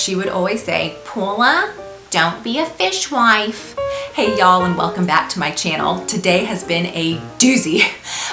She would always say, Paula, don't be a fishwife. Hey y'all, and welcome back to my channel. Today has been a doozy.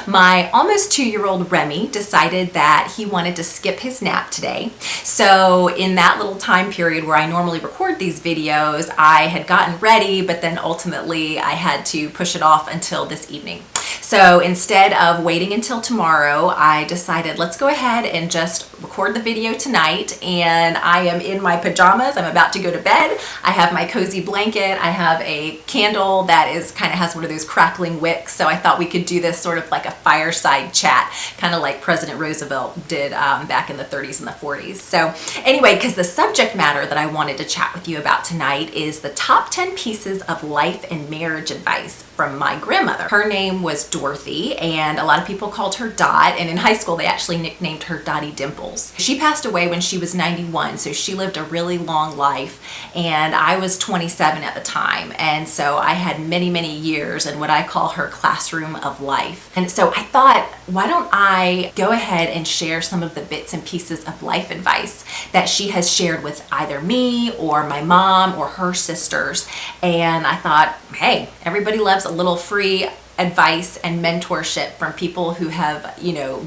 My almost 2-year-old Remy decided that he wanted to skip his nap today. So in that little time period where I normally record these videos, I had gotten ready, but then ultimately I had to push it off until this evening. So instead of waiting until tomorrow, I decided let's go ahead and just record the video tonight. And I am in my pajamas. I'm about to go to bed. I have my cozy blanket. I have a candle that is kind of has one of those crackling wicks. So I thought we could do this sort of like a fireside chat, kind of like President Roosevelt did back in the 30s and the 40s. So anyway, because the subject matter that I wanted to chat with you about tonight is the top 10 pieces of life and marriage advice from my grandmother. Her name was Dorothy, and a lot of people called her Dot, and in high school they actually nicknamed her Dottie Dimples. She passed away when she was 91, so she lived a really long life, and I was 27 at the time, and so I had many years in what I call her classroom of life. And so I thought, why don't I go ahead and share some of the bits and pieces of life advice that she has shared with either me or my mom or her sisters. And I thought, hey, everybody loves a little free advice and mentorship from people who have,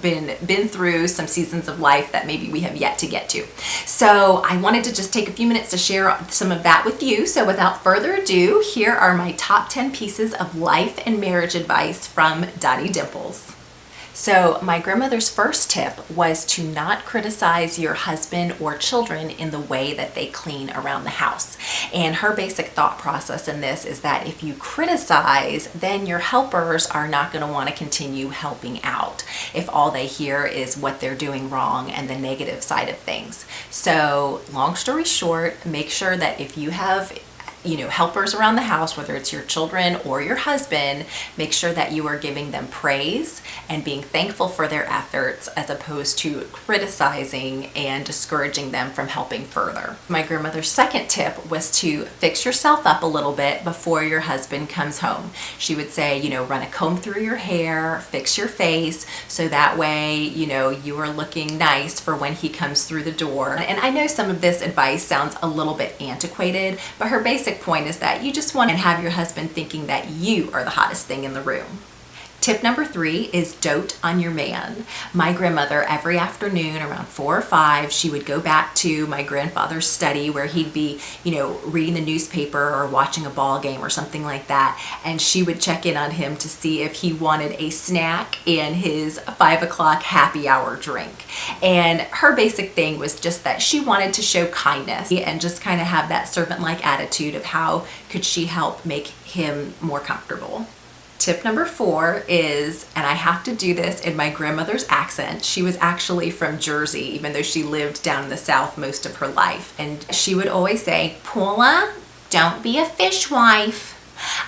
been through some seasons of life that maybe we have yet to get to. So I wanted to just take a few minutes to share some of that with you. So without further ado, here are my top 10 pieces of life and marriage advice from Dottie Dimples. So my grandmother's first tip was to not criticize your husband or children in the way that they clean around the house. And her basic thought process in this is that if you criticize, then your helpers are not going to want to continue helping out if all they hear is what they're doing wrong and the negative side of things. So long story short, make sure that if you have helpers around the house, whether it's your children or your husband, make sure that you are giving them praise and being thankful for their efforts as opposed to criticizing and discouraging them from helping further. My grandmother's second tip was to fix yourself up a little bit before your husband comes home. She would say, run a comb through your hair, fix your face, so that way, you are looking nice for when he comes through the door. And I know some of this advice sounds a little bit antiquated, but her basic point is that you just want to have your husband thinking that you are the hottest thing in the room. Tip number 3 is dote on your man. My grandmother, every afternoon around 4 or 5, she would go back to my grandfather's study where he'd be, reading the newspaper or watching a ball game or something like that. And she would check in on him to see if he wanted a snack and his 5 o'clock happy hour drink. And her basic thing was just that she wanted to show kindness and just kind of have that servant-like attitude of how could she help make him more comfortable. Tip number 4 is, and I have to do this in my grandmother's accent. She was actually from Jersey, even though she lived down in the South most of her life. And she would always say, Paula, don't be a fishwife.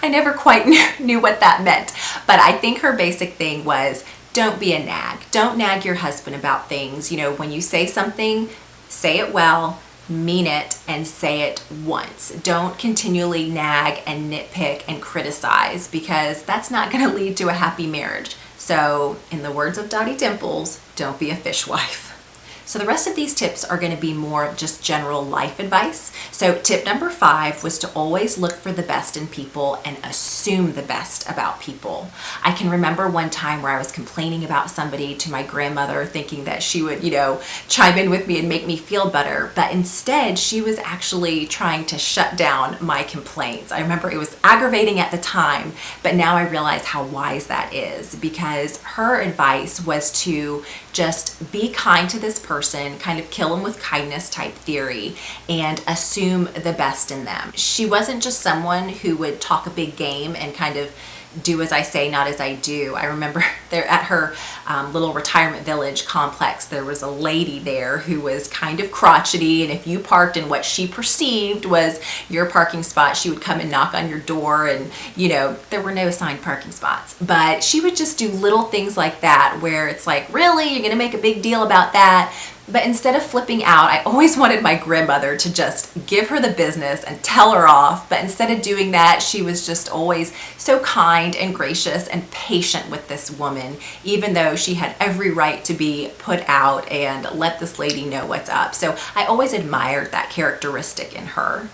I never quite knew what that meant, but I think her basic thing was, don't be a nag. Don't nag your husband about things. When you say something, say it well, mean it, and say it once. Don't continually nag and nitpick and criticize, because that's not going to lead to a happy marriage. So in the words of Dottie Dimples, don't be a fishwife. So the rest of these tips are going to be more of just general life advice. So tip number 5 was to always look for the best in people and assume the best about people. I can remember one time where I was complaining about somebody to my grandmother, thinking that she would, chime in with me and make me feel better. But instead, she was actually trying to shut down my complaints. I remember it was aggravating at the time, but now I realize how wise that is, because her advice was to just be kind to this person, kind of kill them with kindness type theory, and assume the best in them. She wasn't just someone who would talk a big game and kind of do as I say, not as I do. I remember there at her little retirement village complex, there was a lady there who was kind of crotchety, and if you parked in what she perceived was your parking spot, she would come and knock on your door, and there were no assigned parking spots. But she would just do little things like that where it's like, really, you're gonna make a big deal about that? But instead of flipping out, I always wanted my grandmother to just give her the business and tell her off. But instead of doing that, she was just always so kind and gracious and patient with this woman, even though she had every right to be put out and let this lady know what's up. So I always admired that characteristic in her.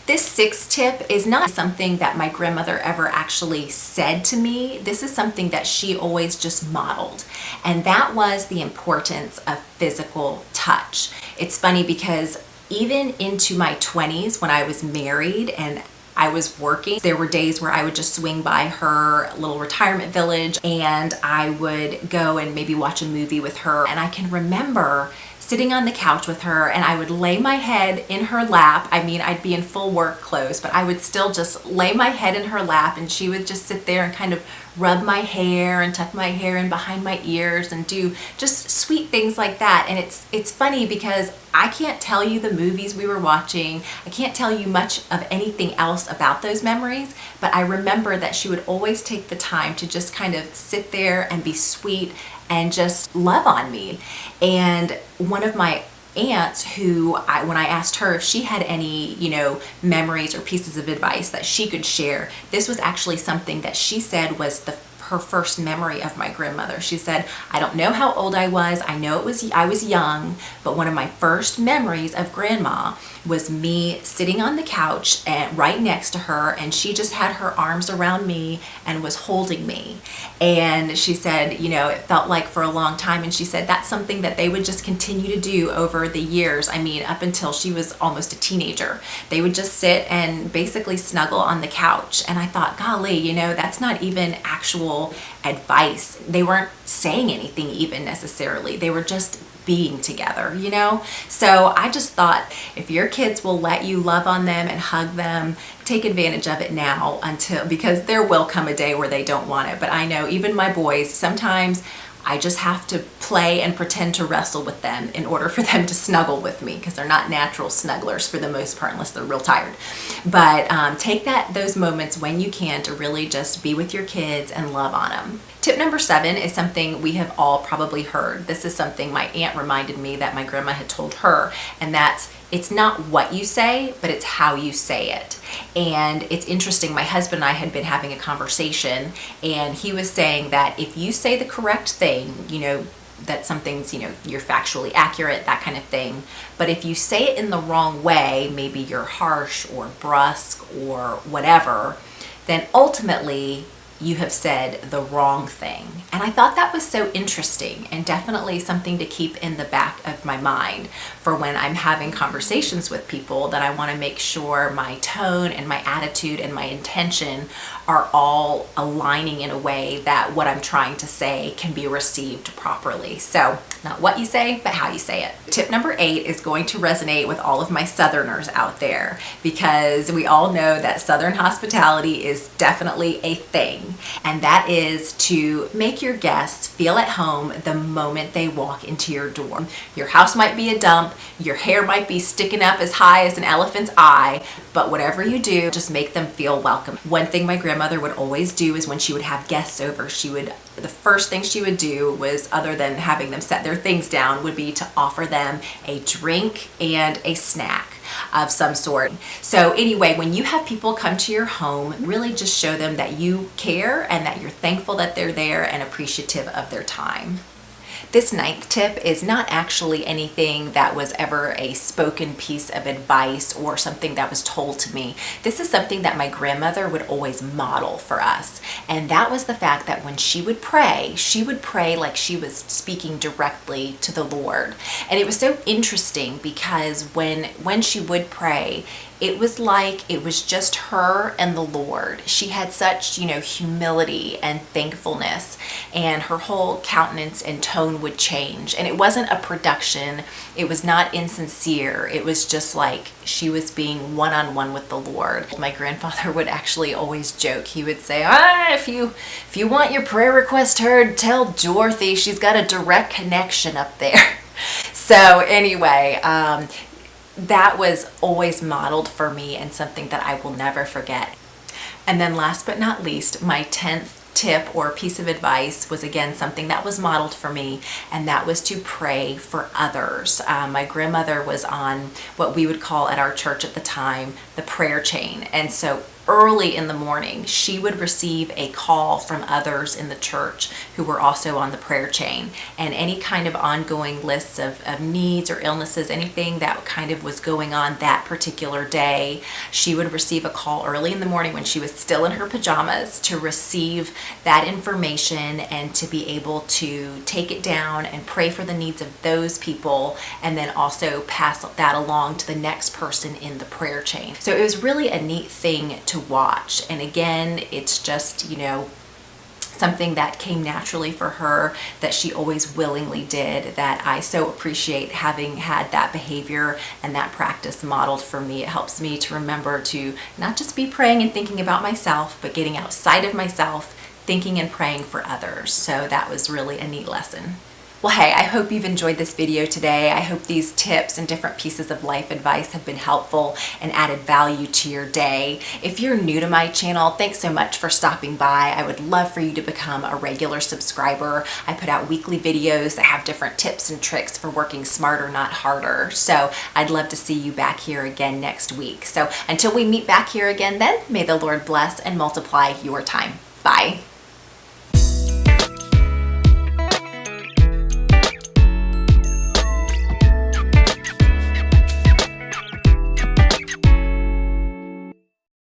This sixth tip is not something that my grandmother ever actually said to me. This is something that she always just modeled, and that was the importance of physical touch. It's funny because even into my 20s, when I was married and I was working, there were days where I would just swing by her little retirement village and I would go and maybe watch a movie with her. And I can remember sitting on the couch with her, and I would lay my head in her lap. I mean, I'd be in full work clothes, but I would still just lay my head in her lap, and she would just sit there and kind of rub my hair and tuck my hair in behind my ears and do just sweet things like that. And it's funny because I can't tell you the movies we were watching. I can't tell you much of anything else about those memories, but I remember that she would always take the time to just kind of sit there and be sweet and just love on me. And one of my aunts when I asked her if she had any, memories or pieces of advice that she could share, this was actually something that she said was her first memory of my grandmother. She said, I don't know how old I was. I know I was young, but one of my first memories of grandma was me sitting on the couch and right next to her, and she just had her arms around me and was holding me. And she said, it felt like for a long time. And she said that's something that they would just continue to do over the years. I mean, up until she was almost a teenager. They would just sit and basically snuggle on the couch. And I thought, golly, that's not even actual advice. They weren't saying anything even necessarily. They were just being together, So I just thought, if your kids will let you love on them and hug them, take advantage of it now, because there will come a day where they don't want it. But I know even my boys, sometimes I just have to play and pretend to wrestle with them in order for them to snuggle with me, because they're not natural snugglers for the most part unless they're real tired. But take those moments when you can to really just be with your kids and love on them. Tip number 7 is something we have all probably heard. This is something my aunt reminded me that my grandma had told her, and that's, it's not what you say, but it's how you say it. And it's interesting, my husband and I had been having a conversation, and he was saying that if you say the correct thing, that something's, you're factually accurate, that kind of thing. But if you say it in the wrong way, maybe you're harsh or brusque or whatever, then ultimately you have said the wrong thing. And I thought that was so interesting, and definitely something to keep in the back of my mind for when I'm having conversations with people, that I want to make sure my tone and my attitude and my intention are all aligning in a way that what I'm trying to say can be received properly. So not what you say, but how you say it. Tip number 8 is going to resonate with all of my Southerners out there, because we all know that Southern hospitality is definitely a thing. And that is to make your guests feel at home the moment they walk into your door. Your house might be a dump, your hair might be sticking up as high as an elephant's eye, but whatever you do, just make them feel welcome. One thing my grandmother would always do is when she would have guests over, the first thing she would do was, other than having them set their things down, would be to offer them a drink and a snack of some sort. So anyway, when you have people come to your home, really just show them that you care and that you're thankful that they're there and appreciative of their time. This 9th tip is not actually anything that was ever a spoken piece of advice or something that was told to me. This is something that my grandmother would always model for us. And that was the fact that when she would pray like she was speaking directly to the Lord. And it was so interesting because when she would pray, it was like it was just her and the Lord. She had such, humility and thankfulness, and her whole countenance and tone would change. And it wasn't a production. It was not insincere. It was just like she was being one-on-one with the Lord. My grandfather would actually always joke. He would say, if you want your prayer request heard, tell Dorothy. She's got a direct connection up there. So anyway, that was always modeled for me and something that I will never forget. And then last but not least, my 10th tip or piece of advice was again something that was modeled for me, and that was to pray for others. My grandmother was on what we would call at our church at the time the prayer chain, and so early in the morning, she would receive a call from others in the church who were also on the prayer chain. And any kind of ongoing lists of needs or illnesses, anything that kind of was going on that particular day, she would receive a call early in the morning when she was still in her pajamas to receive that information and to be able to take it down and pray for the needs of those people, and then also pass that along to the next person in the prayer chain. So it was really a neat thing to watch. And again, it's just, something that came naturally for her, that she always willingly did, that I so appreciate having had that behavior and that practice modeled for me. It helps me to remember to not just be praying and thinking about myself, but getting outside of myself, thinking and praying for others. So that was really a neat lesson. Well, hey, I hope you've enjoyed this video today. I hope these tips and different pieces of life advice have been helpful and added value to your day. If you're new to my channel, thanks so much for stopping by. I would love for you to become a regular subscriber. I put out weekly videos that have different tips and tricks for working smarter, not harder. So I'd love to see you back here again next week. So until we meet back here again then, may the Lord bless and multiply your time. Bye.